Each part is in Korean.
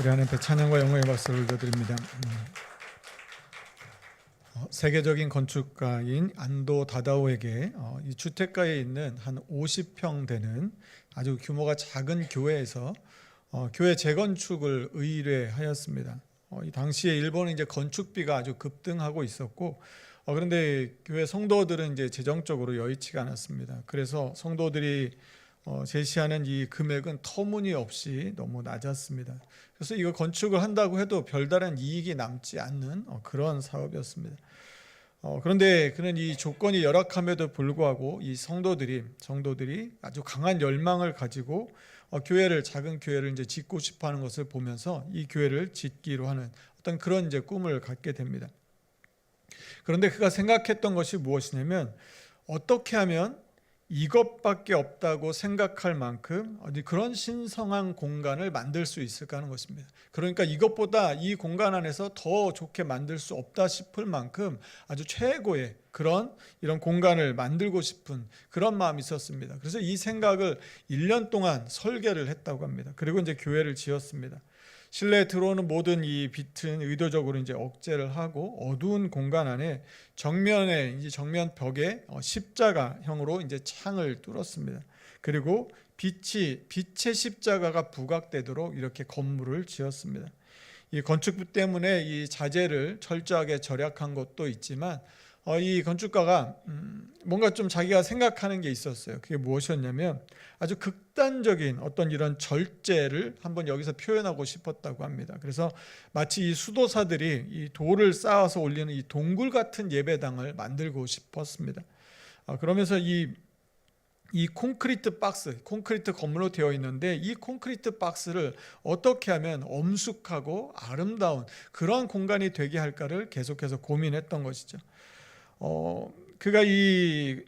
우리 하나님께 찬양과 영광의 박수를 올려드립니다. 세계적인 건축가인 안도 다다오에게 이 주택가에 있는 한 50평 되는 아주 규모가 작은 교회에서 교회 재건축을 의뢰하였습니다. 이 당시에 일본은 이제 건축비가 아주 급등하고 있었고, 그런데 교회 성도들은 이제 재정적으로 여의치가 않았습니다. 그래서 성도들이 제시하는 이 금액은 터무니없이 너무 낮았습니다. 그래서 이거 건축을 한다고 해도 별다른 이익이 남지 않는 그런 사업이었습니다. 그런데 그는 이 조건이 열악함에도 불구하고 이 성도들이 아주 강한 열망을 가지고 작은 교회를 이제 짓고 싶어하는 것을 보면서 이 교회를 짓기로 하는 어떤 그런 이제 꿈을 갖게 됩니다. 그런데 그가 생각했던 것이 무엇이냐면, 어떻게 하면 이것밖에 없다고 생각할 만큼 그런 신성한 공간을 만들 수 있을까 하는 것입니다. 그러니까 이것보다 이 공간 안에서 더 좋게 만들 수 없다 싶을 만큼 아주 최고의 이런 공간을 만들고 싶은 그런 마음이 있었습니다. 그래서 이 생각을 1년 동안 설계를 했다고 합니다. 그리고 이제 교회를 지었습니다. 실내에 들어오는 모든 이 빛은 의도적으로 이제 억제를 하고 어두운 공간 안에 정면 벽에 십자가형으로 이제 창을 뚫었습니다. 그리고 빛의 십자가가 부각되도록 이렇게 건물을 지었습니다. 이 건축부 때문에 이 자재를 철저하게 절약한 것도 있지만, 이 건축가가 뭔가 좀 자기가 생각하는 게 있었어요. 그게 무엇이었냐면, 아주 극단적인 어떤 이런 절제를 한번 여기서 표현하고 싶었다고 합니다. 그래서 마치 이 수도사들이 이 돌을 쌓아서 올리는 이 동굴 같은 예배당을 만들고 싶었습니다. 그러면서 이 콘크리트 건물로 되어 있는데, 이 콘크리트 박스를 어떻게 하면 엄숙하고 아름다운 그런 공간이 되게 할까를 계속해서 고민했던 것이죠. 그가 이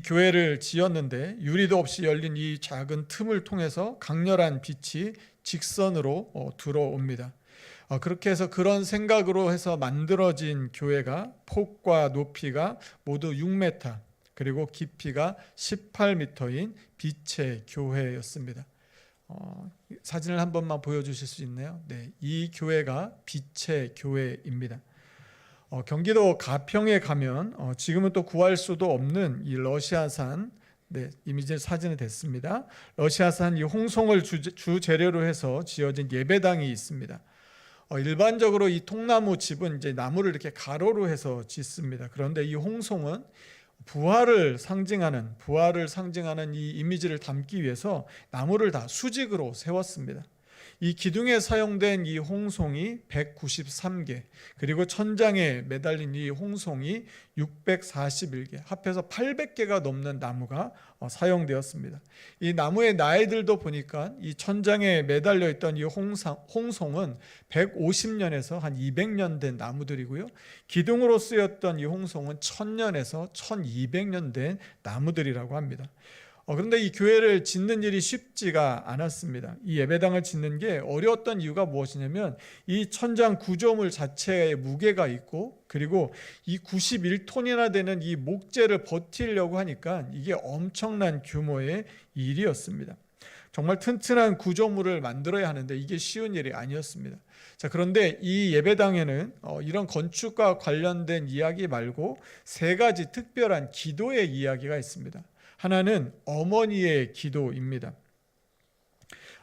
교회를 지었는데, 유리도 없이 열린 이 작은 틈을 통해서 강렬한 빛이 직선으로 들어옵니다. 그렇게 해서 그런 생각으로 해서 만들어진 교회가 폭과 높이가 모두 6m, 그리고 깊이가 18m인 빛의 교회였습니다. 사진을 한 번만 보여주실 수 있나요? 네, 이 교회가 빛의 교회입니다. 경기도 가평에 가면 지금은 또 구할 수도 없는 이 러시아산, 이미지 사진이 됐습니다. 러시아산 이 홍송을 주재료로 해서 지어진 예배당이 있습니다. 일반적으로 이 통나무 집은 이제 나무를 이렇게 가로로 해서 짓습니다. 그런데 이 홍송은 부활을 상징하는 이 이미지를 담기 위해서 나무를 다 수직으로 세웠습니다. 이 기둥에 사용된 이 홍송이 193개, 그리고 천장에 매달린 이 홍송이 641개, 합해서 800개가 넘는 나무가 사용되었습니다. 이 나무의 나이들도 보니까 이 천장에 매달려 있던 이 홍송은 150년에서 한 200년 된 나무들이고요. 기둥으로 쓰였던 이 홍송은 1000년에서 1200년 된 나무들이라고 합니다. 그런데 이 교회를 짓는 일이 쉽지가 않았습니다. 이 예배당을 짓는 게 어려웠던 이유가 무엇이냐면, 이 천장 구조물 자체에 무게가 있고, 그리고 이 91톤이나 되는 이 목재를 버티려고 하니까 이게 엄청난 규모의 일이었습니다. 정말 튼튼한 구조물을 만들어야 하는데 이게 쉬운 일이 아니었습니다. 그런데 이 예배당에는 이런 건축과 관련된 이야기 말고 3가지 특별한 기도의 이야기가 있습니다. 하나는 어머니의 기도입니다.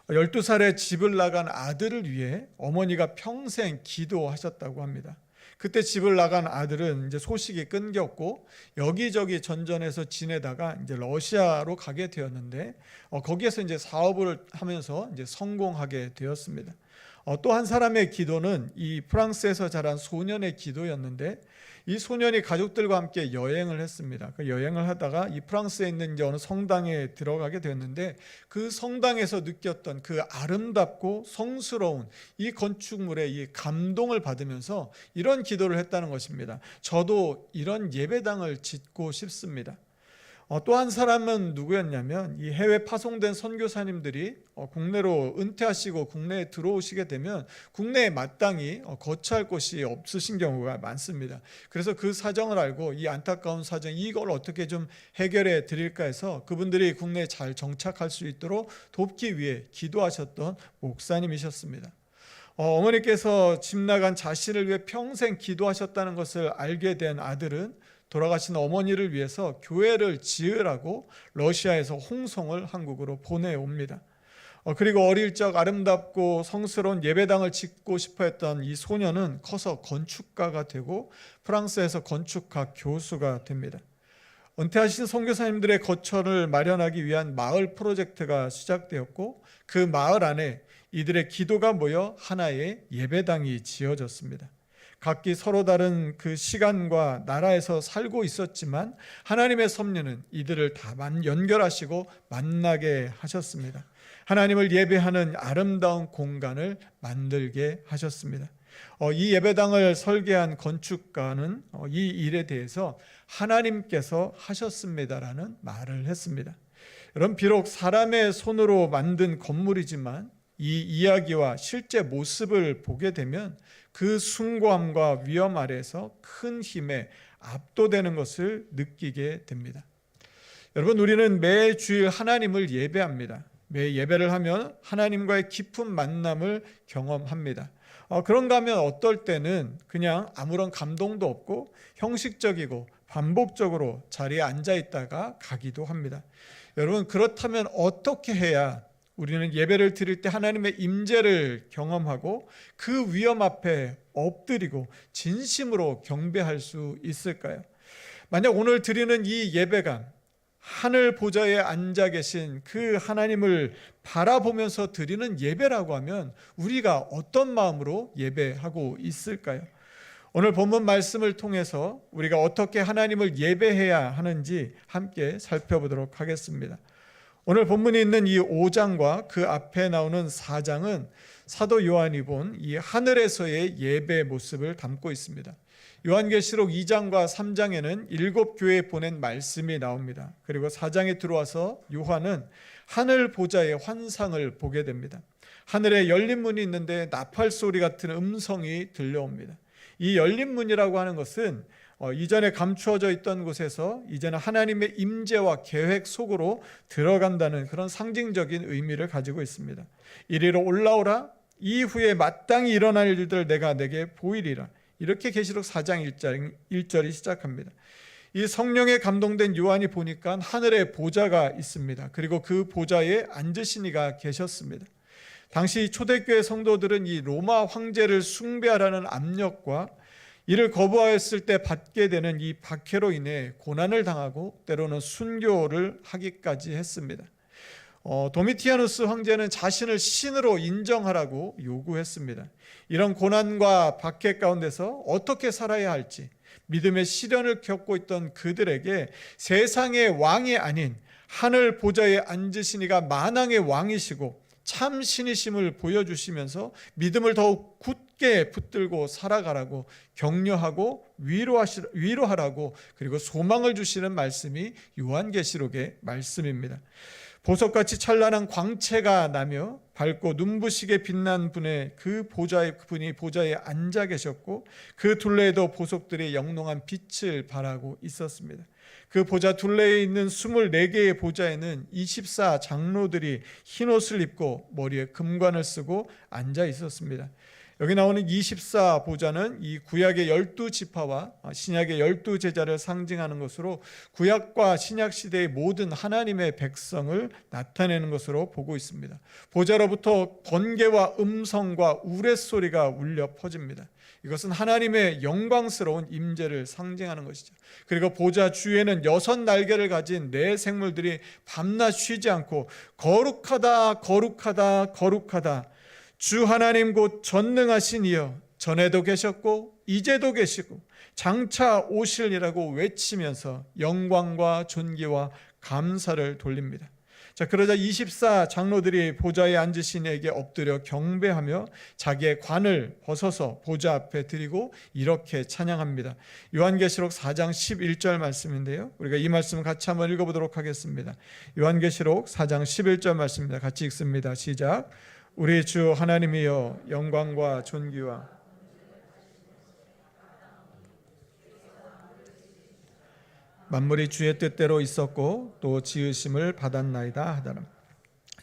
12살에 집을 나간 아들을 위해 어머니가 평생 기도하셨다고 합니다. 그때 집을 나간 아들은 이제 소식이 끊겼고 여기저기 전전해서 지내다가 이제 러시아로 가게 되었는데, 거기에서 이제 사업을 하면서 이제 성공하게 되었습니다. 또 한 사람의 기도는 이 프랑스에서 자란 소년의 기도였는데, 이 소년이 가족들과 함께 여행을 했습니다. 그 여행을 하다가 이 프랑스에 있는 이제 어느 성당에 들어가게 되었는데, 그 성당에서 느꼈던 그 아름답고 성스러운 이 건축물의 이 감동을 받으면서 이런 기도를 했다는 것입니다. 저도 이런 예배당을 짓고 싶습니다. 또 한 사람은 누구였냐면 이 해외 파송된 선교사님들이 국내로 은퇴하시고 국내에 들어오시게 되면 국내에 마땅히 거처할 곳이 없으신 경우가 많습니다. 그래서 그 사정을 알고 이 안타까운 사정, 이걸 어떻게 좀 해결해 드릴까 해서 그분들이 국내에 잘 정착할 수 있도록 돕기 위해 기도하셨던 목사님이셨습니다. 어머니께서 집 나간 자신을 위해 평생 기도하셨다는 것을 알게 된 아들은 돌아가신 어머니를 위해서 교회를 지으라고 러시아에서 홍성을 한국으로 보내옵니다. 그리고 어릴 적 아름답고 성스러운 예배당을 짓고 싶어 했던 이 소녀는 커서 건축가가 되고 프랑스에서 건축학 교수가 됩니다. 은퇴하신 선교사님들의 거처를 마련하기 위한 마을 프로젝트가 시작되었고 그 마을 안에 이들의 기도가 모여 하나의 예배당이 지어졌습니다. 각기 서로 다른 그 시간과 나라에서 살고 있었지만 하나님의 섭리는 이들을 다 연결하시고 만나게 하셨습니다. 하나님을 예배하는 아름다운 공간을 만들게 하셨습니다. 이 예배당을 설계한 건축가는 이 일에 대해서 하나님께서 하셨습니다라는 말을 했습니다. 여러분, 비록 사람의 손으로 만든 건물이지만 이 이야기와 실제 모습을 보게 되면 그 숭고함과 위험 아래에서 큰 힘에 압도되는 것을 느끼게 됩니다. 여러분, 우리는 매 주일 하나님을 예배합니다. 매 예배를 하면 하나님과의 깊은 만남을 경험합니다. 그런가 하면 어떨 때는 그냥 아무런 감동도 없고 형식적이고 반복적으로 자리에 앉아 있다가 가기도 합니다. 여러분, 그렇다면 어떻게 해야 우리는 예배를 드릴 때 하나님의 임재를 경험하고 그 위험 앞에 엎드리고 진심으로 경배할 수 있을까요? 만약 오늘 드리는 이 예배가 하늘 보좌에 앉아 계신 그 하나님을 바라보면서 드리는 예배라고 하면 우리가 어떤 마음으로 예배하고 있을까요? 오늘 본문 말씀을 통해서 우리가 어떻게 하나님을 예배해야 하는지 함께 살펴보도록 하겠습니다. 오늘 본문이 있는 이 5장과 그 앞에 나오는 4장은 사도 요한이 본 이 하늘에서의 예배 모습을 담고 있습니다. 요한계시록 2장과 3장에는 7교회에 보낸 말씀이 나옵니다. 그리고 4장에 들어와서 요한은 하늘 보좌의 환상을 보게 됩니다. 하늘에 열린 문이 있는데 나팔 소리 같은 음성이 들려옵니다. 이 열린 문이라고 하는 것은 이전에 감추어져 있던 곳에서 이제는 하나님의 임재와 계획 속으로 들어간다는 그런 상징적인 의미를 가지고 있습니다. 이리로 올라오라, 이후에 마땅히 일어날 일들 내가 내게 보이리라. 이렇게 계시록 4장 1절이 시작합니다. 이 성령에 감동된 요한이 보니까 하늘에 보좌가 있습니다. 그리고 그 보좌에 앉으신 이가 계셨습니다. 당시 초대교회 성도들은 이 로마 황제를 숭배하라는 압력과 이를 거부하였을 때 받게 되는 이 박해로 인해 고난을 당하고 때로는 순교를 하기까지 했습니다. 도미티아누스 황제는 자신을 신으로 인정하라고 요구했습니다. 이런 고난과 박해 가운데서 어떻게 살아야 할지 믿음의 시련을 겪고 있던 그들에게 세상의 왕이 아닌 하늘 보좌에 앉으신 이가 만왕의 왕이시고 참 신이심을 보여주시면서 믿음을 더욱 굳게 붙들고 살아가라고 격려하고 위로하라고 그리고 소망을 주시는 말씀이 요한계시록의 말씀입니다. 보석같이 찬란한 광채가 나며 밝고 눈부시게 빛난 분이 보좌에 앉아 계셨고 그 둘레에도 보석들이 영롱한 빛을 발하고 있었습니다. 그 보좌 둘레에 있는 24개의 보좌에는 24 장로들이 흰옷을 입고 머리에 금관을 쓰고 앉아 있었습니다. 여기 나오는 24 보좌는 이 구약의 12지파와 신약의 12제자를 상징하는 것으로 구약과 신약 시대의 모든 하나님의 백성을 나타내는 것으로 보고 있습니다. 보좌로부터 번개와 음성과 우레소리가 울려 퍼집니다. 이것은 하나님의 영광스러운 임재를 상징하는 것이죠. 그리고 보좌 주위에는 6날개를 가진 4생물들이 밤낮 쉬지 않고 거룩하다 거룩하다 거룩하다 주 하나님 곧 전능하신 이여 전에도 계셨고 이제도 계시고 장차 오실이라고 외치면서 영광과 존귀와 감사를 돌립니다. 자, 그러자 24 장로들이 보좌에 앉으신 이에게 엎드려 경배하며 자기의 관을 벗어서 보좌 앞에 드리고 이렇게 찬양합니다. 요한계시록 4장 11절 말씀인데요, 우리가 이 말씀 같이 한번 읽어보도록 하겠습니다. 요한계시록 4장 11절 말씀입니다. 같이 읽습니다. 시작. 우리 주 하나님이여, 영광과 존귀와 만물이 주의 뜻대로 있었고 또 지으심을 받았나이다 하더라.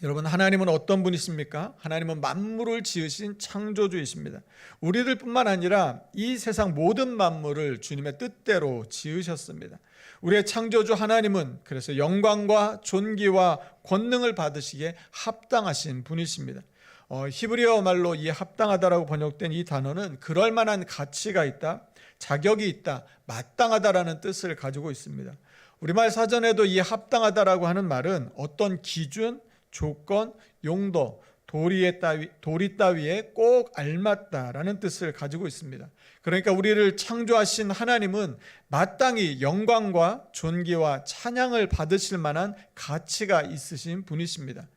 여러분, 하나님은 어떤 분이십니까? 하나님은 만물을 지으신 창조주이십니다. 우리들 뿐만 아니라 이 세상 모든 만물을 주님의 뜻대로 지으셨습니다. 우리의 창조주 하나님은 그래서 영광과 존귀와 권능을 받으시기에 합당하신 분이십니다. 히브리어 말로 이 합당하다라고 번역된 이 단어는 그럴 만한 가치가 있다, 자격이 있다, 마땅하다라는 뜻을 가지고 있습니다. 우리말 사전에도 이 합당하다라고 하는 말은 어떤 기준, 조건, 용도, 도리 따위에 꼭 알맞다라는 뜻을 가지고 있습니다. 그러니까 우리를 창조하신 하나님은 마땅히 영광과 존귀와 찬양을 받으실 만한 가치가 있으신 분이십니다.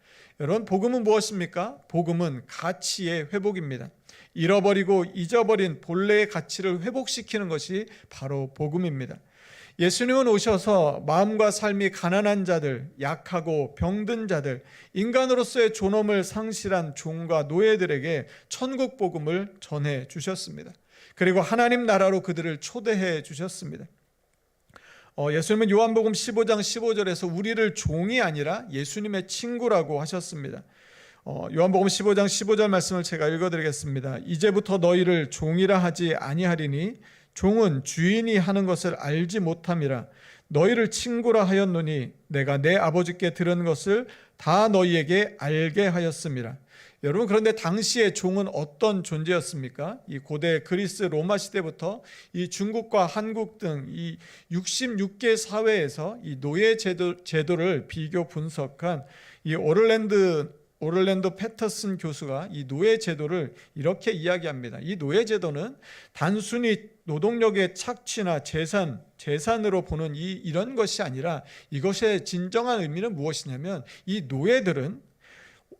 여러분, 복음은 무엇입니까? 복음은 가치의 회복입니다. 잃어버리고 잊어버린 본래의 가치를 회복시키는 것이 바로 복음입니다. 예수님은 오셔서 마음과 삶이 가난한 자들, 약하고 병든 자들, 인간으로서의 존엄을 상실한 종과 노예들에게 천국 복음을 전해 주셨습니다. 그리고 하나님 나라로 그들을 초대해 주셨습니다. 예수님은 요한복음 15장 15절에서 우리를 종이 아니라 예수님의 친구라고 하셨습니다. 요한복음 15장 15절 말씀을 제가 읽어드리겠습니다. 이제부터 너희를 종이라 하지 아니하리니 종은 주인이 하는 것을 알지 못함이라. 너희를 친구라 하였노니 내가 내 아버지께 들은 것을 다 너희에게 알게 하였음이라. 여러분, 그런데 당시의 종은 어떤 존재였습니까? 이 고대 그리스 로마 시대부터 이 중국과 한국 등 이 66개 사회에서 이 노예 제도를 비교 분석한 이 오를랜도 패터슨 교수가 이 노예 제도를 이렇게 이야기합니다. 이 노예 제도는 단순히 노동력의 착취나 재산으로 보는 이런 것이 아니라 이것의 진정한 의미는 무엇이냐면 이 노예들은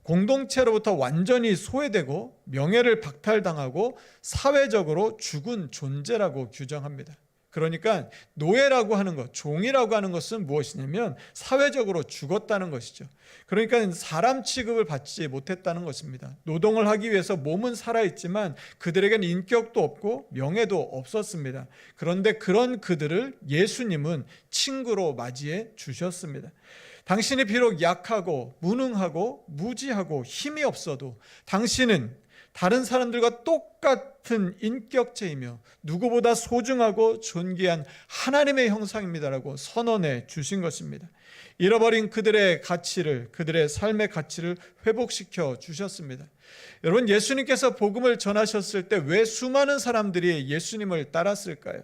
공동체로부터 완전히 소외되고 명예를 박탈당하고 사회적으로 죽은 존재라고 규정합니다. 그러니까 노예라고 하는 것, 종이라고 하는 것은 무엇이냐면 사회적으로 죽었다는 것이죠. 그러니까 사람 취급을 받지 못했다는 것입니다. 노동을 하기 위해서 몸은 살아있지만 그들에게는 인격도 없고 명예도 없었습니다. 그런데 그런 그들을 예수님은 친구로 맞이해 주셨습니다. 당신이 비록 약하고 무능하고 무지하고 힘이 없어도 당신은 다른 사람들과 똑같은 인격체이며 누구보다 소중하고 존귀한 하나님의 형상입니다라고 선언해 주신 것입니다. 잃어버린 그들의 가치를, 그들의 삶의 가치를 회복시켜 주셨습니다. 여러분, 예수님께서 복음을 전하셨을 때 왜 수많은 사람들이 예수님을 따랐을까요?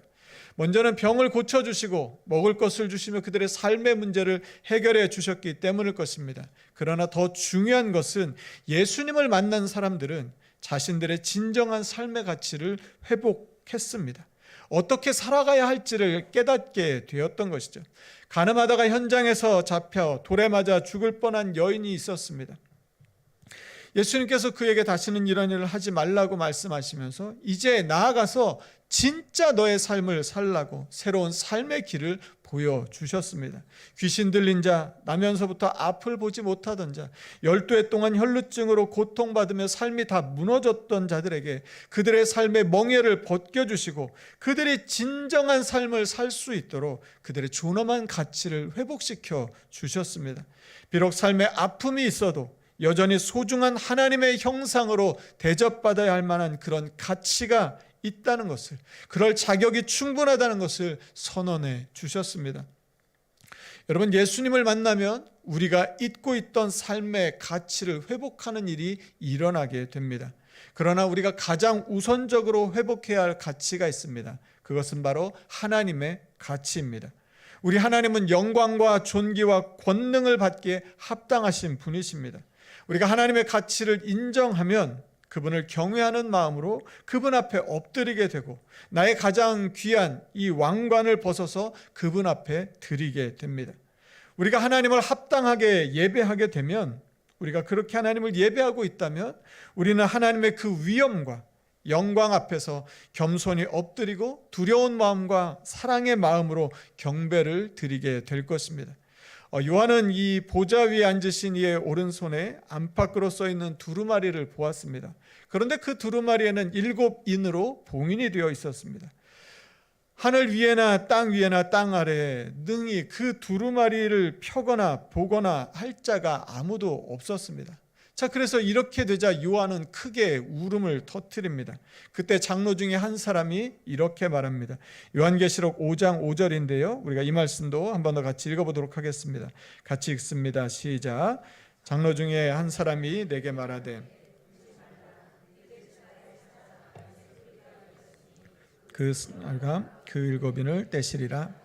먼저는 병을 고쳐주시고 먹을 것을 주시며 그들의 삶의 문제를 해결해 주셨기 때문일 것입니다. 그러나 더 중요한 것은 예수님을 만난 사람들은 자신들의 진정한 삶의 가치를 회복했습니다. 어떻게 살아가야 할지를 깨닫게 되었던 것이죠. 가늠하다가 현장에서 잡혀 돌에 맞아 죽을 뻔한 여인이 있었습니다. 예수님께서 그에게 다시는 이런 일을 하지 말라고 말씀하시면서 이제 나아가서 진짜 너의 삶을 살라고 새로운 삶의 길을 보여주셨습니다. 귀신 들린 자, 나면서부터 앞을 보지 못하던 자, 12해 동안 혈루증으로 고통받으며 삶이 다 무너졌던 자들에게 그들의 삶의 멍에를 벗겨주시고 그들이 진정한 삶을 살 수 있도록 그들의 존엄한 가치를 회복시켜 주셨습니다. 비록 삶에 아픔이 있어도 여전히 소중한 하나님의 형상으로 대접받아야 할 만한 그런 가치가 있다는 것을, 그럴 자격이 충분하다는 것을 선언해 주셨습니다. 여러분, 예수님을 만나면 우리가 잊고 있던 삶의 가치를 회복하는 일이 일어나게 됩니다. 그러나 우리가 가장 우선적으로 회복해야 할 가치가 있습니다. 그것은 바로 하나님의 가치입니다. 우리 하나님은 영광과 존귀와 권능을 받기에 합당하신 분이십니다. 우리가 하나님의 가치를 인정하면 그분을 경외하는 마음으로 그분 앞에 엎드리게 되고 나의 가장 귀한 이 왕관을 벗어서 그분 앞에 드리게 됩니다. 우리가 하나님을 합당하게 예배하게 되면, 우리가 그렇게 하나님을 예배하고 있다면 우리는 하나님의 그 위엄과 영광 앞에서 겸손히 엎드리고 두려운 마음과 사랑의 마음으로 경배를 드리게 될 것입니다. 요한은 이 보좌 위에 앉으신 이의 오른손에 안팎으로 써있는 두루마리를 보았습니다. 그런데 그 두루마리에는 7인으로 봉인이 되어 있었습니다. 하늘 위에나 땅 위에나 땅 아래에 능히 그 두루마리를 펴거나 보거나 할 자가 아무도 없었습니다. 자, 그래서 이렇게 되자 요한은 크게 울음을 터뜨립니다. 그때 장로 중에 한 사람이 이렇게 말합니다. 요한계시록 5장 5절인데요. 우리가 이 말씀도 한 번 더 같이 읽어보도록 하겠습니다. 같이 읽습니다. 시작. 장로 중에 한 사람이 내게 말하되 그 날과 그 7인을 떼시리라.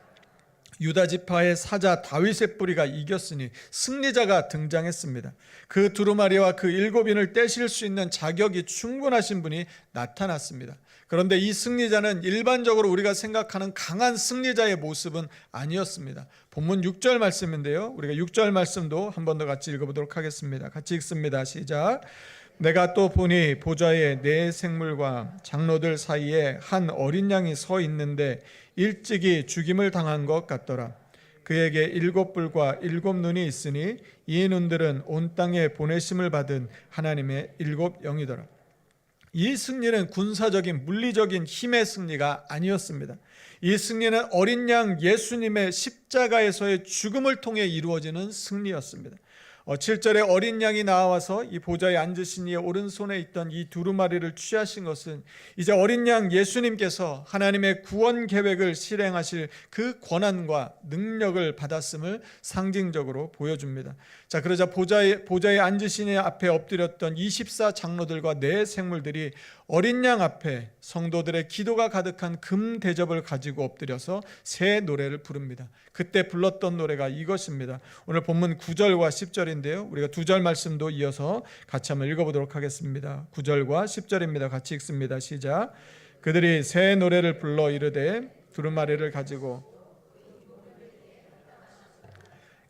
유다 지파의 사자 다윗의 뿌리가 이겼으니 승리자가 등장했습니다. 그 두루마리와 그 7인을 떼실 수 있는 자격이 충분하신 분이 나타났습니다. 그런데 이 승리자는 일반적으로 우리가 생각하는 강한 승리자의 모습은 아니었습니다. 본문 6절 말씀인데요. 우리가 6절 말씀도 한 번 더 같이 읽어보도록 하겠습니다. 같이 읽습니다. 시작. 내가 또 보니 보좌에 네 생물과 장로들 사이에 한 어린 양이 서 있는데 일찍이 죽임을 당한 것 같더라. 그에게 7뿔과 7눈이 있으니 이 눈들은 온 땅에 보내심을 받은 하나님의 7영이더라. 이 승리는 군사적인 물리적인 힘의 승리가 아니었습니다. 이 승리는 어린 양 예수님의 십자가에서의 죽음을 통해 이루어지는 승리였습니다. 7절에 어린 양이 나와서 이 보좌에 앉으신 이의 오른손에 있던 이 두루마리를 취하신 것은 이제 어린 양 예수님께서 하나님의 구원 계획을 실행하실 그 권한과 능력을 받았음을 상징적으로 보여줍니다. 자, 그러자 보좌에 앉으신 이 앞에 엎드렸던 24 장로들과 네 생물들이 어린 양 앞에 성도들의 기도가 가득한 금 대접을 가지고 엎드려서 새 노래를 부릅니다. 그때 불렀던 노래가 이것입니다. 오늘 본문 9절과 10절인데요. 우리가 2절 말씀도 이어서 같이 한번 읽어보도록 하겠습니다. 9절과 10절입니다. 같이 읽습니다. 시작. 그들이 새 노래를 불러 이르되 두루마리를 가지고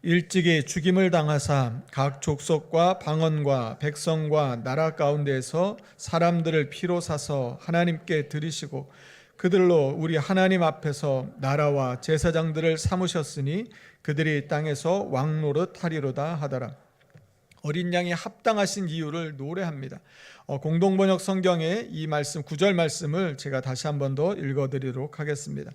일찍이 죽임을 당하사 각 족속과 방언과 백성과 나라 가운데에서 사람들을 피로 사서 하나님께 드리시고 그들로 우리 하나님 앞에서 나라와 제사장들을 삼으셨으니 그들이 땅에서 왕노릇 하리로다 하더라. 어린 양이 합당하신 이유를 노래합니다. 공동번역 성경의 이 말씀 9절 말씀을 제가 다시 한 번 더 읽어드리도록 하겠습니다.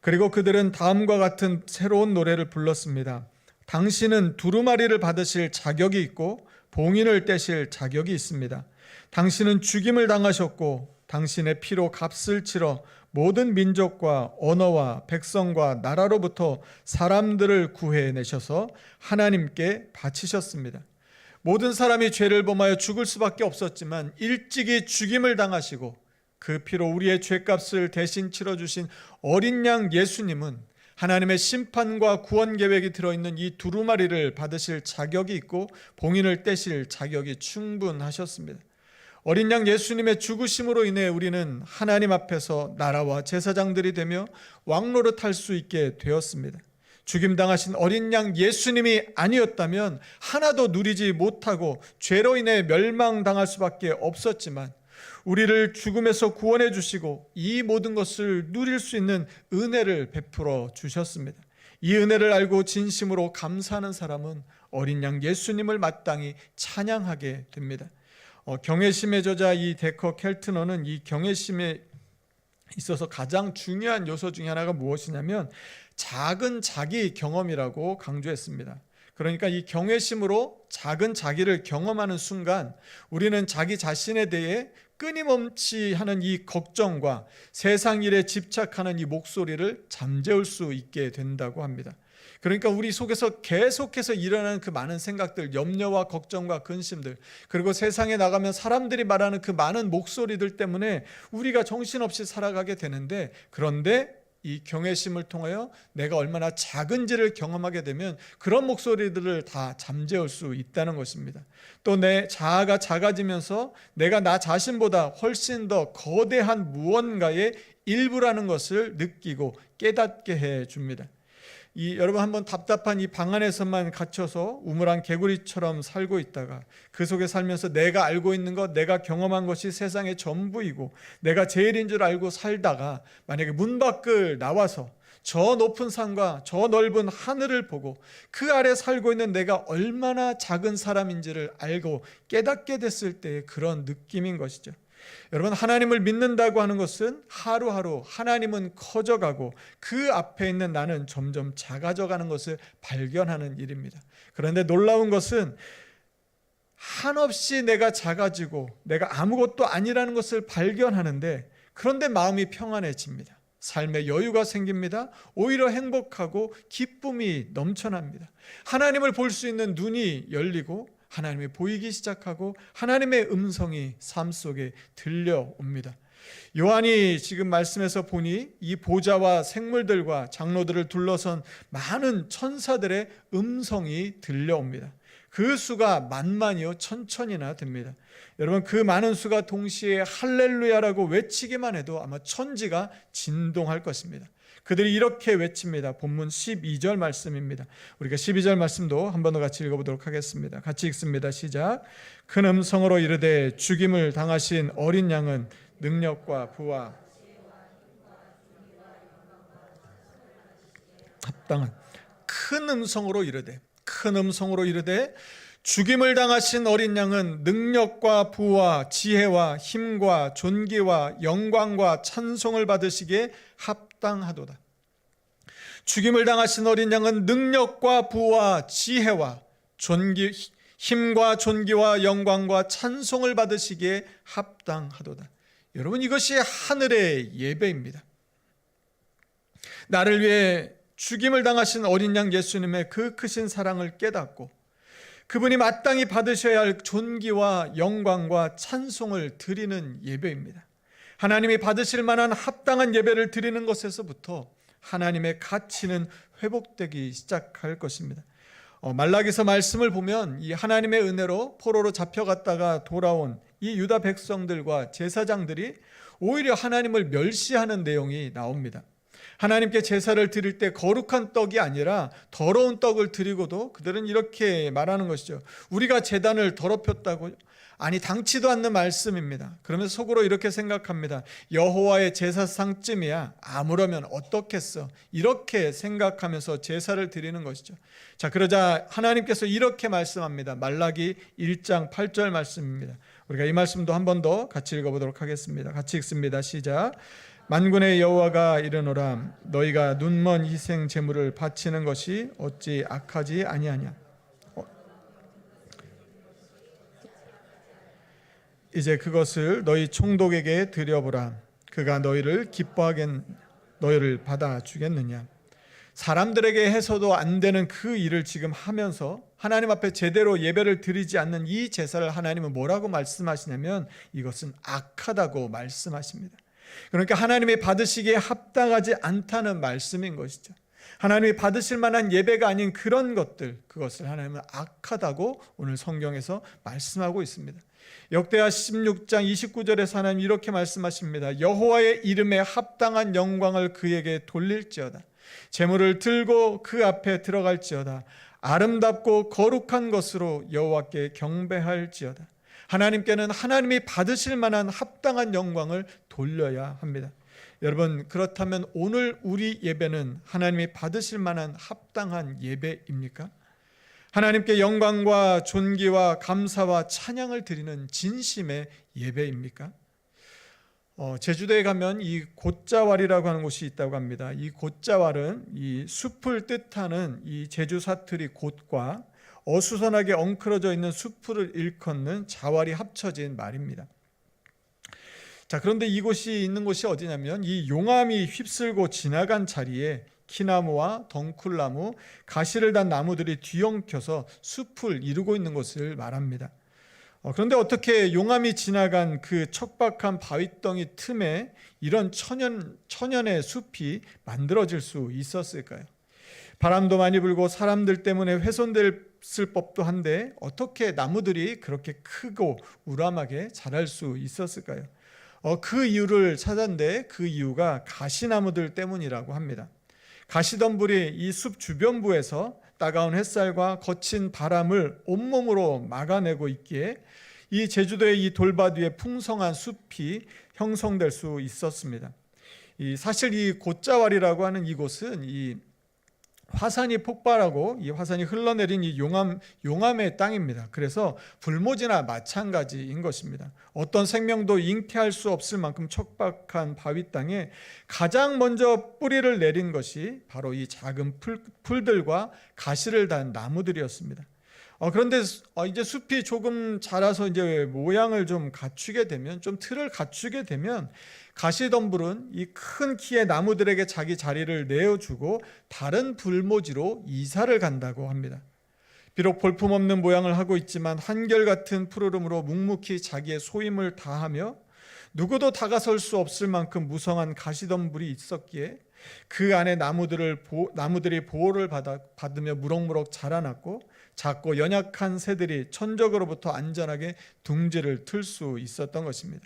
그리고 그들은 다음과 같은 새로운 노래를 불렀습니다. 당신은 두루마리를 받으실 자격이 있고 봉인을 떼실 자격이 있습니다. 당신은 죽임을 당하셨고 당신의 피로 값을 치러 모든 민족과 언어와 백성과 나라로부터 사람들을 구해내셔서 하나님께 바치셨습니다. 모든 사람이 죄를 범하여 죽을 수밖에 없었지만 일찍이 죽임을 당하시고 그 피로 우리의 죄값을 대신 치러주신 어린 양 예수님은 하나님의 심판과 구원 계획이 들어있는 이 두루마리를 받으실 자격이 있고 봉인을 떼실 자격이 충분하셨습니다. 어린 양 예수님의 죽으심으로 인해 우리는 하나님 앞에서 나라와 제사장들이 되며 왕노릇할 수 있게 되었습니다. 죽임당하신 어린 양 예수님이 아니었다면 하나도 누리지 못하고 죄로 인해 멸망당할 수밖에 없었지만 우리를 죽음에서 구원해 주시고 이 모든 것을 누릴 수 있는 은혜를 베풀어 주셨습니다. 이 은혜를 알고 진심으로 감사하는 사람은 어린 양 예수님을 마땅히 찬양하게 됩니다. 경외심의 저자 이 데커 켈트너는 이 경외심에 있어서 가장 중요한 요소 중에 하나가 무엇이냐면 작은 자기 경험이라고 강조했습니다. 그러니까 이 경외심으로 작은 자기를 경험하는 순간 우리는 자기 자신에 대해 끊임없이 하는 이 걱정과 세상 일에 집착하는 이 목소리를 잠재울 수 있게 된다고 합니다. 그러니까 우리 속에서 계속해서 일어나는 그 많은 생각들, 염려와 걱정과 근심들, 그리고 세상에 나가면 사람들이 말하는 그 많은 목소리들 때문에 우리가 정신없이 살아가게 되는데, 그런데 이 경외심을 통하여 내가 얼마나 작은지를 경험하게 되면 그런 목소리들을 다 잠재울 수 있다는 것입니다. 또 내 자아가 작아지면서 내가 나 자신보다 훨씬 더 거대한 무언가의 일부라는 것을 느끼고 깨닫게 해줍니다. 여러분 한번 답답한 이 방 안에서만 갇혀서 우물안 개구리처럼 살고 있다가 그 속에 살면서 내가 알고 있는 것, 내가 경험한 것이 세상의 전부이고 내가 제일인 줄 알고 살다가 만약에 문 밖을 나와서 저 높은 산과 저 넓은 하늘을 보고 그 아래 살고 있는 내가 얼마나 작은 사람인지를 알고 깨닫게 됐을 때의 그런 느낌인 것이죠. 여러분, 하나님을 믿는다고 하는 것은 하루하루 하나님은 커져가고 그 앞에 있는 나는 점점 작아져가는 것을 발견하는 일입니다. 그런데 놀라운 것은 한없이 내가 작아지고 내가 아무것도 아니라는 것을 발견하는데 그런데 마음이 평안해집니다. 삶에 여유가 생깁니다. 오히려 행복하고 기쁨이 넘쳐납니다. 하나님을 볼 수 있는 눈이 열리고 하나님이 보이기 시작하고 하나님의 음성이 삶 속에 들려옵니다. 요한이 지금 말씀에서 보니 이 보좌와 생물들과 장로들을 둘러선 많은 천사들의 음성이 들려옵니다. 그 수가 만만이요 천천이나 됩니다. 여러분, 그 많은 수가 동시에 할렐루야라고 외치기만 해도 아마 천지가 진동할 것입니다. 그들이 이렇게 외칩니다. 본문 12절 말씀입니다. 우리가 12절 말씀도 한 번 더 같이 읽어보도록 하겠습니다. 같이 읽습니다. 시작. 큰 음성으로 이르되 죽임을 당하신 어린 양은 능력과 부와 합당한 큰 음성으로 이르되 죽임을 당하신 어린 양은 능력과 부와 지혜와 힘과 존귀와 영광과 찬송을 받으시기에 합당하도다. 죽임을 당하신 어린 양은 능력과 부와 지혜와 힘과 존귀와 영광과 찬송을 받으시기에 합당하도다. 여러분, 이것이 하늘의 예배입니다. 나를 위해 죽임을 당하신 어린 양 예수님의 그 크신 사랑을 깨닫고 그분이 마땅히 받으셔야 할 존귀와 영광과 찬송을 드리는 예배입니다. 하나님이 받으실 만한 합당한 예배를 드리는 것에서부터 하나님의 가치는 회복되기 시작할 것입니다. 말라기서 말씀을 보면 이 하나님의 은혜로 포로로 잡혀갔다가 돌아온 이 유다 백성들과 제사장들이 오히려 하나님을 멸시하는 내용이 나옵니다. 하나님께 제사를 드릴 때 거룩한 떡이 아니라 더러운 떡을 드리고도 그들은 이렇게 말하는 것이죠. 우리가 제단을 더럽혔다고요? 아니, 당치도 않는 말씀입니다. 그러면서 속으로 이렇게 생각합니다. 여호와의 제사상쯤이야 아무러면 어떻겠어, 이렇게 생각하면서 제사를 드리는 것이죠. 자, 그러자 하나님께서 이렇게 말씀합니다. 말라기 1장 8절 말씀입니다. 우리가 이 말씀도 한 번 더 같이 읽어보도록 하겠습니다. 같이 읽습니다. 시작. 만군의 여호와가 이르노라 너희가 눈먼 희생 제물을 바치는 것이 어찌 악하지 아니하냐. 이제 그것을 너희 총독에게 드려보라. 그가 너희를 기뻐하게 너희를 받아주겠느냐. 사람들에게 해서도 안 되는 그 일을 지금 하면서 하나님 앞에 제대로 예배를 드리지 않는 이 제사를 하나님은 뭐라고 말씀하시냐면 이것은 악하다고 말씀하십니다. 그러니까 하나님이 받으시기에 합당하지 않다는 말씀인 것이죠. 하나님이 받으실 만한 예배가 아닌 그런 것들, 그것을 하나님은 악하다고 오늘 성경에서 말씀하고 있습니다. 역대하 16장 29절에서 하나님 이렇게 말씀하십니다. 여호와의 이름에 합당한 영광을 그에게 돌릴지어다. 제물을 들고 그 앞에 들어갈지어다. 아름답고 거룩한 것으로 여호와께 경배할지어다. 하나님께는 하나님이 받으실 만한 합당한 영광을 돌려야 합니다. 여러분, 그렇다면 오늘 우리 예배는 하나님이 받으실 만한 합당한 예배입니까? 하나님께 영광과 존귀와 감사와 찬양을 드리는 진심의 예배입니까? 제주도에 가면 이 곶자왈이라고 하는 곳이 있다고 합니다. 이 곶자왈은 이 숲을 뜻하는 이 제주 사투리 곶과 어수선하게 엉클어져 있는 숲을 일컫는 자왈이 합쳐진 말입니다. 자, 그런데 이곳이 있는 곳이 어디냐면 이 용암이 휩쓸고 지나간 자리에 키나무와 덩쿨나무, 가시를 단 나무들이 뒤엉켜서 숲을 이루고 있는 것을 말합니다. 그런데 어떻게 용암이 지나간 그 척박한 바위덩이 틈에 이런 천연의 숲이 만들어질 수 있었을까요? 바람도 많이 불고 사람들 때문에 훼손됐을 법도 한데 어떻게 나무들이 그렇게 크고 우람하게 자랄 수 있었을까요? 그 이유를 찾았는데 그 이유가 가시나무들 때문이라고 합니다. 가시덤불이 이 숲 주변부에서 따가운 햇살과 거친 바람을 온몸으로 막아내고 있기에 이 제주도의 이 돌밭 위에 풍성한 숲이 형성될 수 있었습니다. 사실 이 곶자왈이라고 하는 이곳은 이 화산이 폭발하고 이 화산이 흘러내린 이 용암의 땅입니다. 그래서 불모지나 마찬가지인 것입니다. 어떤 생명도 잉태할 수 없을 만큼 척박한 바위 땅에 가장 먼저 뿌리를 내린 것이 바로 이 작은 풀들과 가시를 단 나무들이었습니다. 그런데 이제 숲이 조금 자라서 이제 모양을 좀 갖추게 되면, 좀 틀을 갖추게 되면 가시덤불은 이 큰 키의 나무들에게 자기 자리를 내어주고 다른 불모지로 이사를 간다고 합니다. 비록 볼품없는 모양을 하고 있지만 한결같은 푸르름으로 묵묵히 자기의 소임을 다하며 누구도 다가설 수 없을 만큼 무성한 가시덤불이 있었기에 그 안에 나무들이 보호를 받으며 무럭무럭 자라났고 작고 연약한 새들이 천적으로부터 안전하게 둥지를 틀 수 있었던 것입니다.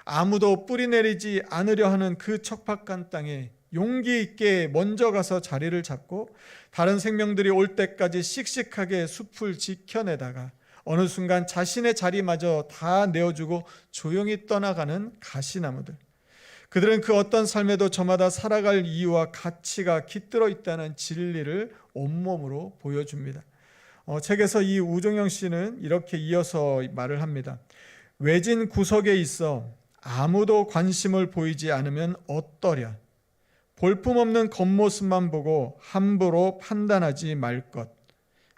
아무도 뿌리 내리지 않으려 하는 그 척박한 땅에 용기 있게 먼저 가서 자리를 잡고 다른 생명들이 올 때까지 씩씩하게 숲을 지켜내다가 어느 순간 자신의 자리마저 다 내어주고 조용히 떠나가는 가시나무들. 그들은 그 어떤 삶에도 저마다 살아갈 이유와 가치가 깃들어 있다는 진리를 온몸으로 보여줍니다. 책에서 이 우종영 씨는 이렇게 이어서 말을 합니다. 외진 구석에 있어 아무도 관심을 보이지 않으면 어떠랴. 볼품없는 겉모습만 보고 함부로 판단하지 말 것.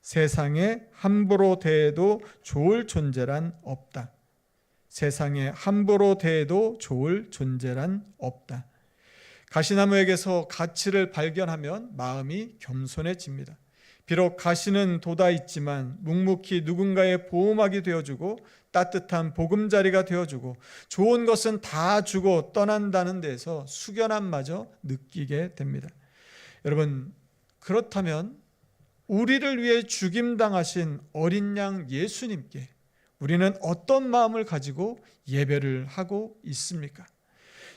세상에 함부로 대해도 좋을 존재란 없다. 세상에 함부로 대해도 좋을 존재란 없다. 가시나무에게서 가치를 발견하면 마음이 겸손해집니다. 비록 가시는 돋아있지만 묵묵히 누군가의 보호막이 되어주고 따뜻한 보금자리가 되어주고 좋은 것은 다 주고 떠난다는 데서 숙연함마저 느끼게 됩니다. 여러분, 그렇다면 우리를 위해 죽임당하신 어린 양 예수님께 우리는 어떤 마음을 가지고 예배를 하고 있습니까?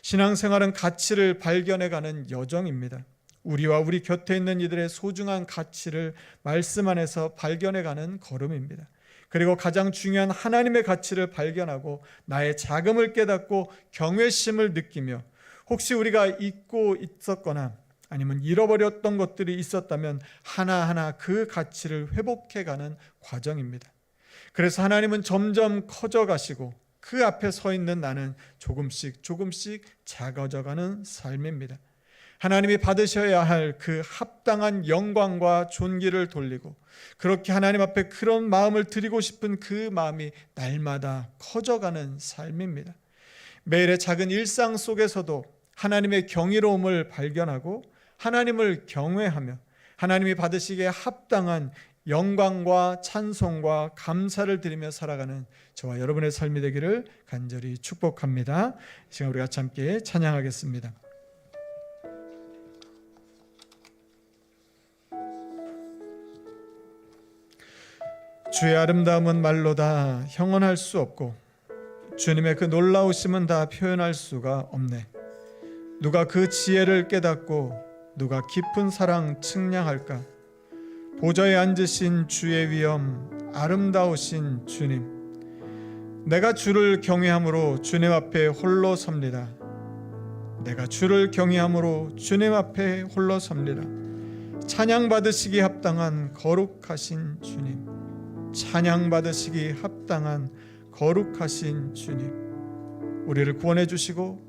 신앙생활은 가치를 발견해가는 여정입니다. 우리와 우리 곁에 있는 이들의 소중한 가치를 말씀 안에서 발견해가는 걸음입니다. 그리고 가장 중요한 하나님의 가치를 발견하고 나의 자금을 깨닫고 경외심을 느끼며 혹시 우리가 잊고 있었거나 아니면 잃어버렸던 것들이 있었다면 하나하나 그 가치를 회복해가는 과정입니다. 그래서 하나님은 점점 커져가시고 그 앞에 서 있는 나는 조금씩 작아져가는 삶입니다. 하나님이 받으셔야 할 그 합당한 영광과 존귀를 돌리고 그렇게 하나님 앞에 그런 마음을 드리고 싶은 그 마음이 날마다 커져가는 삶입니다. 매일의 작은 일상 속에서도 하나님의 경이로움을 발견하고 하나님을 경외하며 하나님이 받으시기에 합당한 영광과 찬송과 감사를 드리며 살아가는 저와 여러분의 삶이 되기를 간절히 축복합니다. 이 시간 우리 같이 함께 찬양하겠습니다. 주의 아름다움은 말로 다 형언할 수 없고 주님의 그 놀라우심은 다 표현할 수가 없네. 누가 그 지혜를 깨닫고 누가 깊은 사랑 측량할까? 보좌에 앉으신 주의 위엄 아름다우신 주님, 내가 주를 경외함으로 주님 앞에 홀로 섭니다. 내가 주를 경외함으로 주님 앞에 홀로 섭니다. 찬양 받으시기 합당한 거룩하신 주님, 찬양 받으시기 합당한 거룩하신 주님, 우리를 구원해 주시고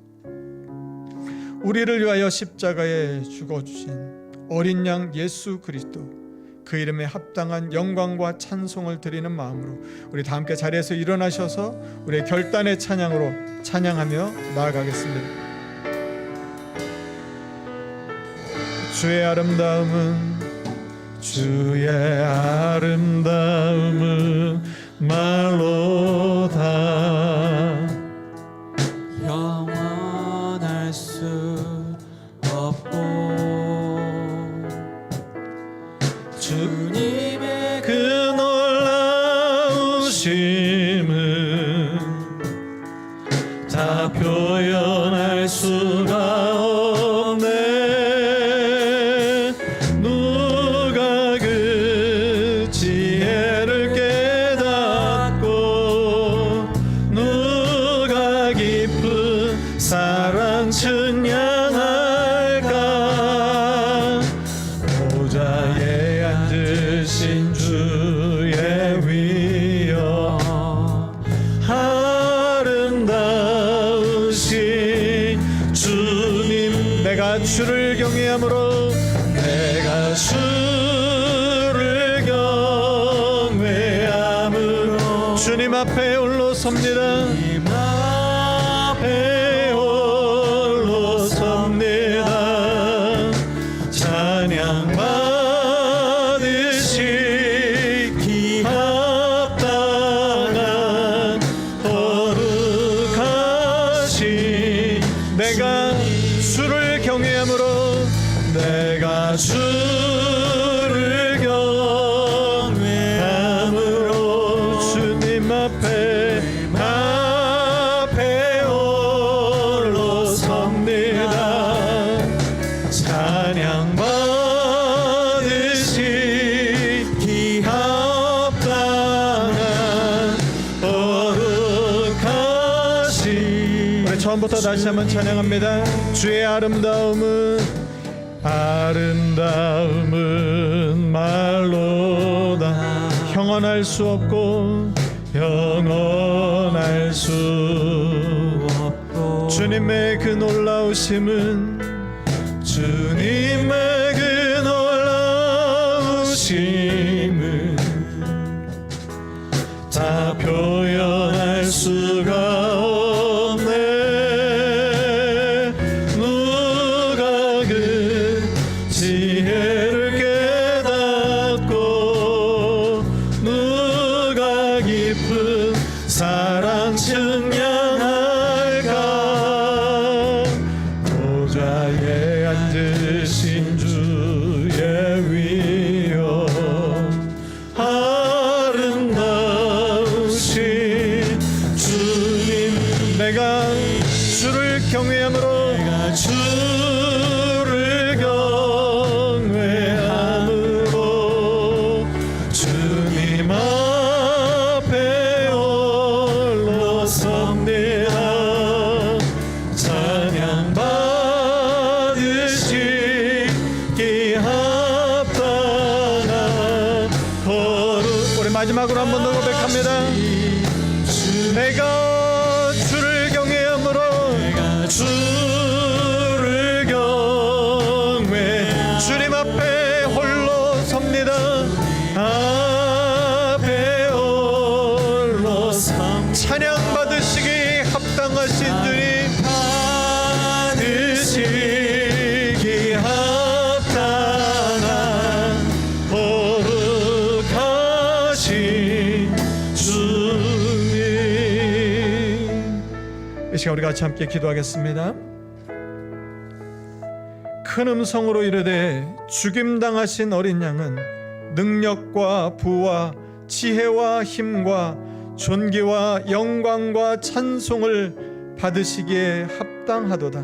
우리를 위하여 십자가에 죽어주신 어린 양 예수 그리스도, 그 이름에 합당한 영광과 찬송을 드리는 마음으로 우리 다 함께 자리에서 일어나셔서 우리의 결단의 찬양으로 찬양하며 나아가겠습니다. 주의 아름다움은 말로 다 영원할 수 없고 주님의 그 놀라우심은 다 표현할 수가 없네. 측량할까? 보좌에 앉으신 주의 위엄 아름다우신 주님, 내가 주를 경외함으로 내가 주를 경외함으로 주님 앞에 홀로 섭니다. 주님 앞에 홀로 섭니다. 찬양 받으시기 합당한 거룩하신 내가 주를 경외함으로 내가 주를 경외함으로 주님 앞에 홀로 섭니다. 찬양 받으시기 합당한 거룩하신 우리 처음부터 다시 한번 찬양합니다. 주의 아름다움은 말로다 형언할 수 없고 영원할 수 없고 주님의 그 놀라우심은 주님의 그 놀라우심은 다 표현할 수가 없네. 누가 그 지혜를 깨닫고 누가 깊은 사랑 측량할까? 보좌에 앉으신 주의 위엄 아름다우신 주님, 내가 주를 경외함으로 내가 주를 경외함으로 주님 앞에 홀로 섭니다. 찬양 받으시기 합당한 거룩 우리 마지막으로 한 번 더 고백합니다. 내가 주를 경외함으로 내가 주를 경외 주님 앞에 홀로 섭니다. 앞에 홀로 찬양 받으시기 합당하신 주님, 받으시기 합당한 거룩하신 주님. 이 시간 우리 같이 함께 기도하겠습니다. 큰 음성으로 이르되 죽임당하신 어린 양은 능력과 부와 지혜와 힘과 존귀와 영광과 찬송을 받으시기에 합당하도다.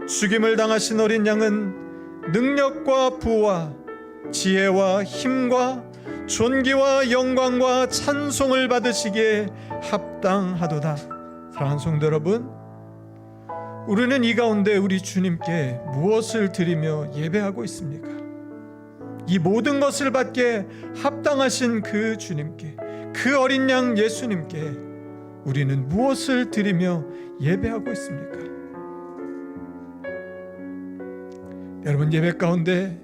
죽임을 당하신 어린 양은 능력과 부와 지혜와 힘과 존귀와 영광과 찬송을 받으시기에 합당하도다. 사랑하는 성도 여러분, 우리는 이 가운데 우리 주님께 무엇을 드리며 예배하고 있습니까? 이 모든 것을 받게 합당하신 그 주님께, 그 어린 양 예수님께 우리는 무엇을 드리며 예배하고 있습니까? 여러분, 예배 가운데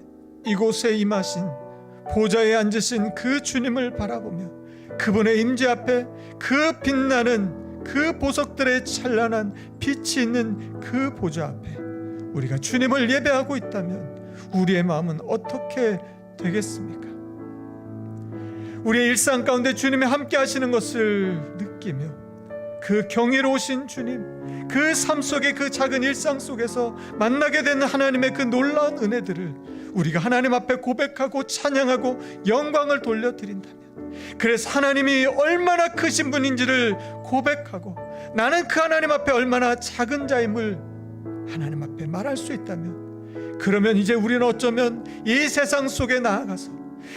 이곳에 임하신 보좌에 앉으신 그 주님을 바라보며 그분의 임재 앞에 그 빛나는 그 보석들의 찬란한 빛이 있는 그 보좌 앞에 우리가 주님을 예배하고 있다면 우리의 마음은 어떻게 되겠습니까? 우리의 일상 가운데 주님이 함께 하시는 것을 느끼며 그 경이로우신 주님, 그 삶 속의 그 작은 일상 속에서 만나게 되는 하나님의 그 놀라운 은혜들을 우리가 하나님 앞에 고백하고 찬양하고 영광을 돌려드린다면, 그래서 하나님이 얼마나 크신 분인지를 고백하고 나는 그 하나님 앞에 얼마나 작은 자임을 하나님 앞에 말할 수 있다면, 그러면 이제 우리는 어쩌면 이 세상 속에 나아가서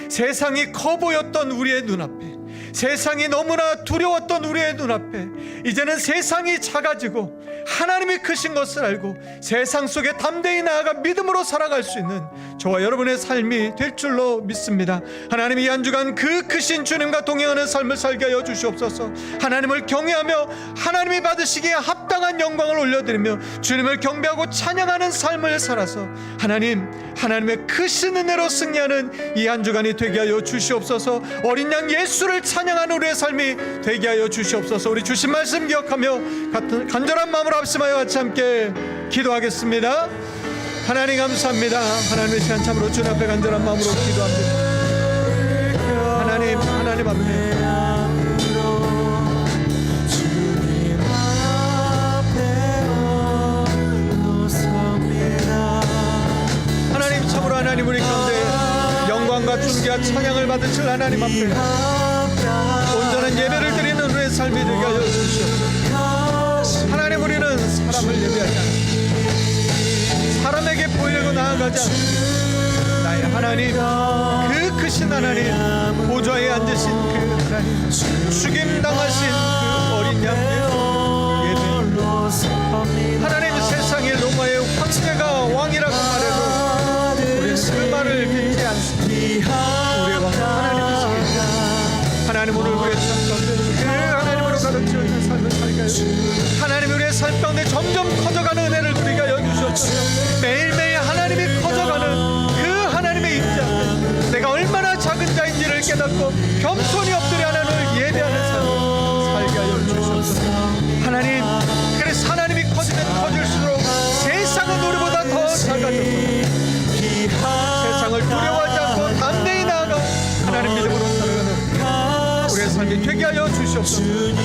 세상이 커 보였던 우리의 눈앞에, 세상이 너무나 두려웠던 우리의 눈앞에 이제는 세상이 작아지고 하나님이 크신 것을 알고 세상 속에 담대히 나아가 믿음으로 살아갈 수 있는 저와 여러분의 삶이 될 줄로 믿습니다. 하나님, 이 한 주간 그 크신 주님과 동행하는 삶을 살게 하여 주시옵소서. 하나님을 경외하며 하나님이 받으시기에 합당한 영광을 올려드리며 주님을 경배하고 찬양하는 삶을 살아서 하나님의 크신 은혜로 승리하는 이 한 주간이 되게 하여 주시옵소서. 어린 양 예수를 찬양하는 우리의 삶이 되게 하여 주시옵소서. 우리 주신 말씀 기억하며 간절한 마음으로 합심하여 같이 함께 기도하겠습니다. 하나님 감사합니다. 하나님의 시간 참으로 주님 앞에 간절한 마음으로 기도합니다. 하나님 앞에 하나님, 참으로 하나님 우리 가운데 영광과 존귀와 찬양을 받으실 하나님 앞에 온전한 예배를 드리는 우리의 삶이 되게 하여 주시옵소서. 하나님, 우리는 사람을 예배하지 않습니다. 사람에게 보이려고 나아가지 않습니다. 나의 하나님, 그 크신 하나님, 보좌에 앉으신 그 하나님, 죽임당하신 그 어린 양 예배, 하나님, 세상의 로마의 황제가 왕이라고 말해도 우리는 그 말을 듣지 않습니다. 우리의 왕 하나님이십니다. 하나님, 오늘 우리의 삶 가운데 그 하나님으로 가득 채워 있는 삶을 살게 하여 주시옵소서. 하나님, 우리의 삶 가운데 점점 커져가는 은혜를 누리게 하여 주시옵소서. 매일매일 하나님이 커져가는 그 하나님의 임재 앞에 내가 얼마나 작은 자인지를 깨닫고 겸손히 엎드려 하나님을 예배하는 삶을 살게 하여 주시옵소서. 하나님, 그래서 하나님이 커지면 커질수록 세상은 우리보다 더 작아져서 세상을 두려워하지 않고 담대히 나아가 하나님 믿음으로 살아가는 우리의 삶이 되게 하여 주시옵소서.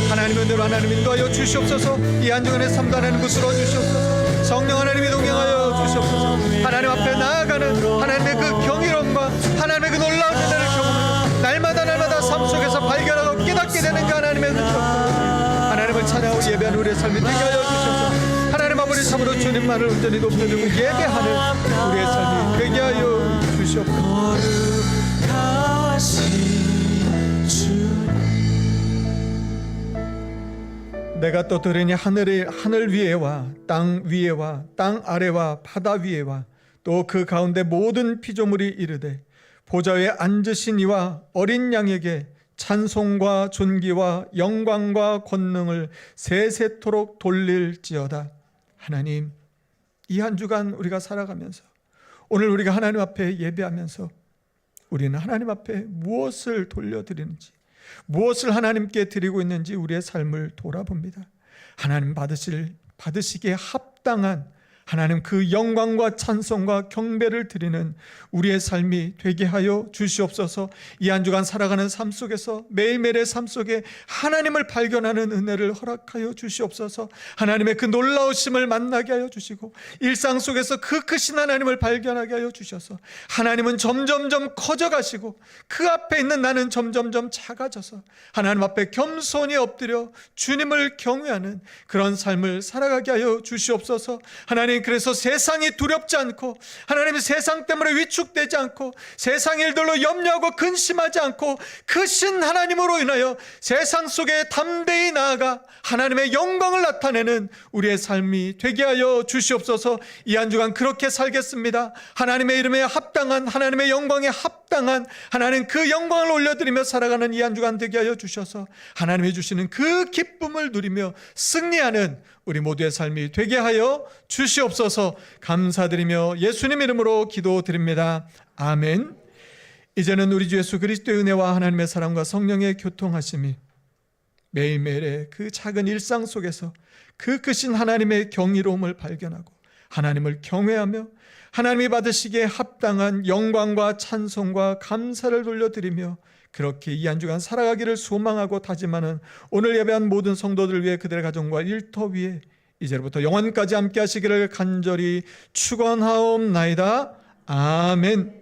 하나님의 은혜로 하나님 인도하여 주시옵소서. 이 한 주간의 삶도 하나님 붙들어 주시옵소서. 성령 하나님이 동행하여 주시옵소서. 하나님 앞에 나아가는 하나님의 그 경이로움과 하나님의 그 놀라운 은혜를 경험하며 날마다 삶 속에서 발견하고 깨닫게 되는 그 하나님의 은혜를 하나님을 찬양하고 예배하는 우리의 삶이 되게 하여 주시옵소서. 하나님 아버지, 참으로 주님만을 온전히 높여드리고 예배하는 우리의 삶이 되게 하여 주시옵소서. 내가 또 들으니 하늘 위에와 땅 위에와 땅 아래와 바다 위에와 또 그 가운데 모든 피조물이 이르되 보좌 위에 앉으신 이와 어린 양에게 찬송과 존귀와 영광과 권능을 세세토록 돌릴지어다. 하나님, 이 한 주간 우리가 살아가면서 오늘 우리가 하나님 앞에 예배하면서 우리는 하나님 앞에 무엇을 돌려드리는지, 무엇을 하나님께 드리고 있는지 우리의 삶을 돌아봅니다. 하나님 받으시기에 합당한 하나님 그 영광과 찬송과 경배를 드리는 우리의 삶이 되게 하여 주시옵소서. 이 한 주간 살아가는 삶 속에서 매일매일의 삶 속에 하나님을 발견하는 은혜를 허락하여 주시옵소서. 하나님의 그 놀라우심을 만나게 하여 주시고 일상 속에서 그 크신 하나님을 발견하게 하여 주셔서 하나님은 점점점 커져가시고 그 앞에 있는 나는 점점점 작아져서 하나님 앞에 겸손히 엎드려 주님을 경외하는 그런 삶을 살아가게 하여 주시옵소서. 하나님, 그래서 세상이 두렵지 않고 하나님의 세상 때문에 위축되지 않고 세상 일들로 염려하고 근심하지 않고 크신 하나님으로 인하여 세상 속에 담대히 나아가 하나님의 영광을 나타내는 우리의 삶이 되게 하여 주시옵소서. 이 한 주간 그렇게 살겠습니다. 하나님의 이름에 합당한, 하나님의 영광에 합당한 하나님 그 영광을 올려드리며 살아가는 이 한 주간 되게 하여 주셔서 하나님이 주시는 그 기쁨을 누리며 승리하는 우리 모두의 삶이 되게 하여 주시옵소서. 감사드리며 예수님 이름으로 기도드립니다. 아멘. 이제는 우리 주 예수 그리스도의 은혜와 하나님의 사랑과 성령의 교통하심이 매일매일의 그 작은 일상 속에서 그 크신 하나님의 경이로움을 발견하고 하나님을 경외하며 하나님이 받으시기에 합당한 영광과 찬송과 감사를 돌려드리며 그렇게 이 한 주간 살아가기를 소망하고 다짐하는 오늘 예배한 모든 성도들을 위해 그들의 가정과 일터 위에 이제부터 영원까지 함께 하시기를 간절히 축원하옵나이다. 아멘.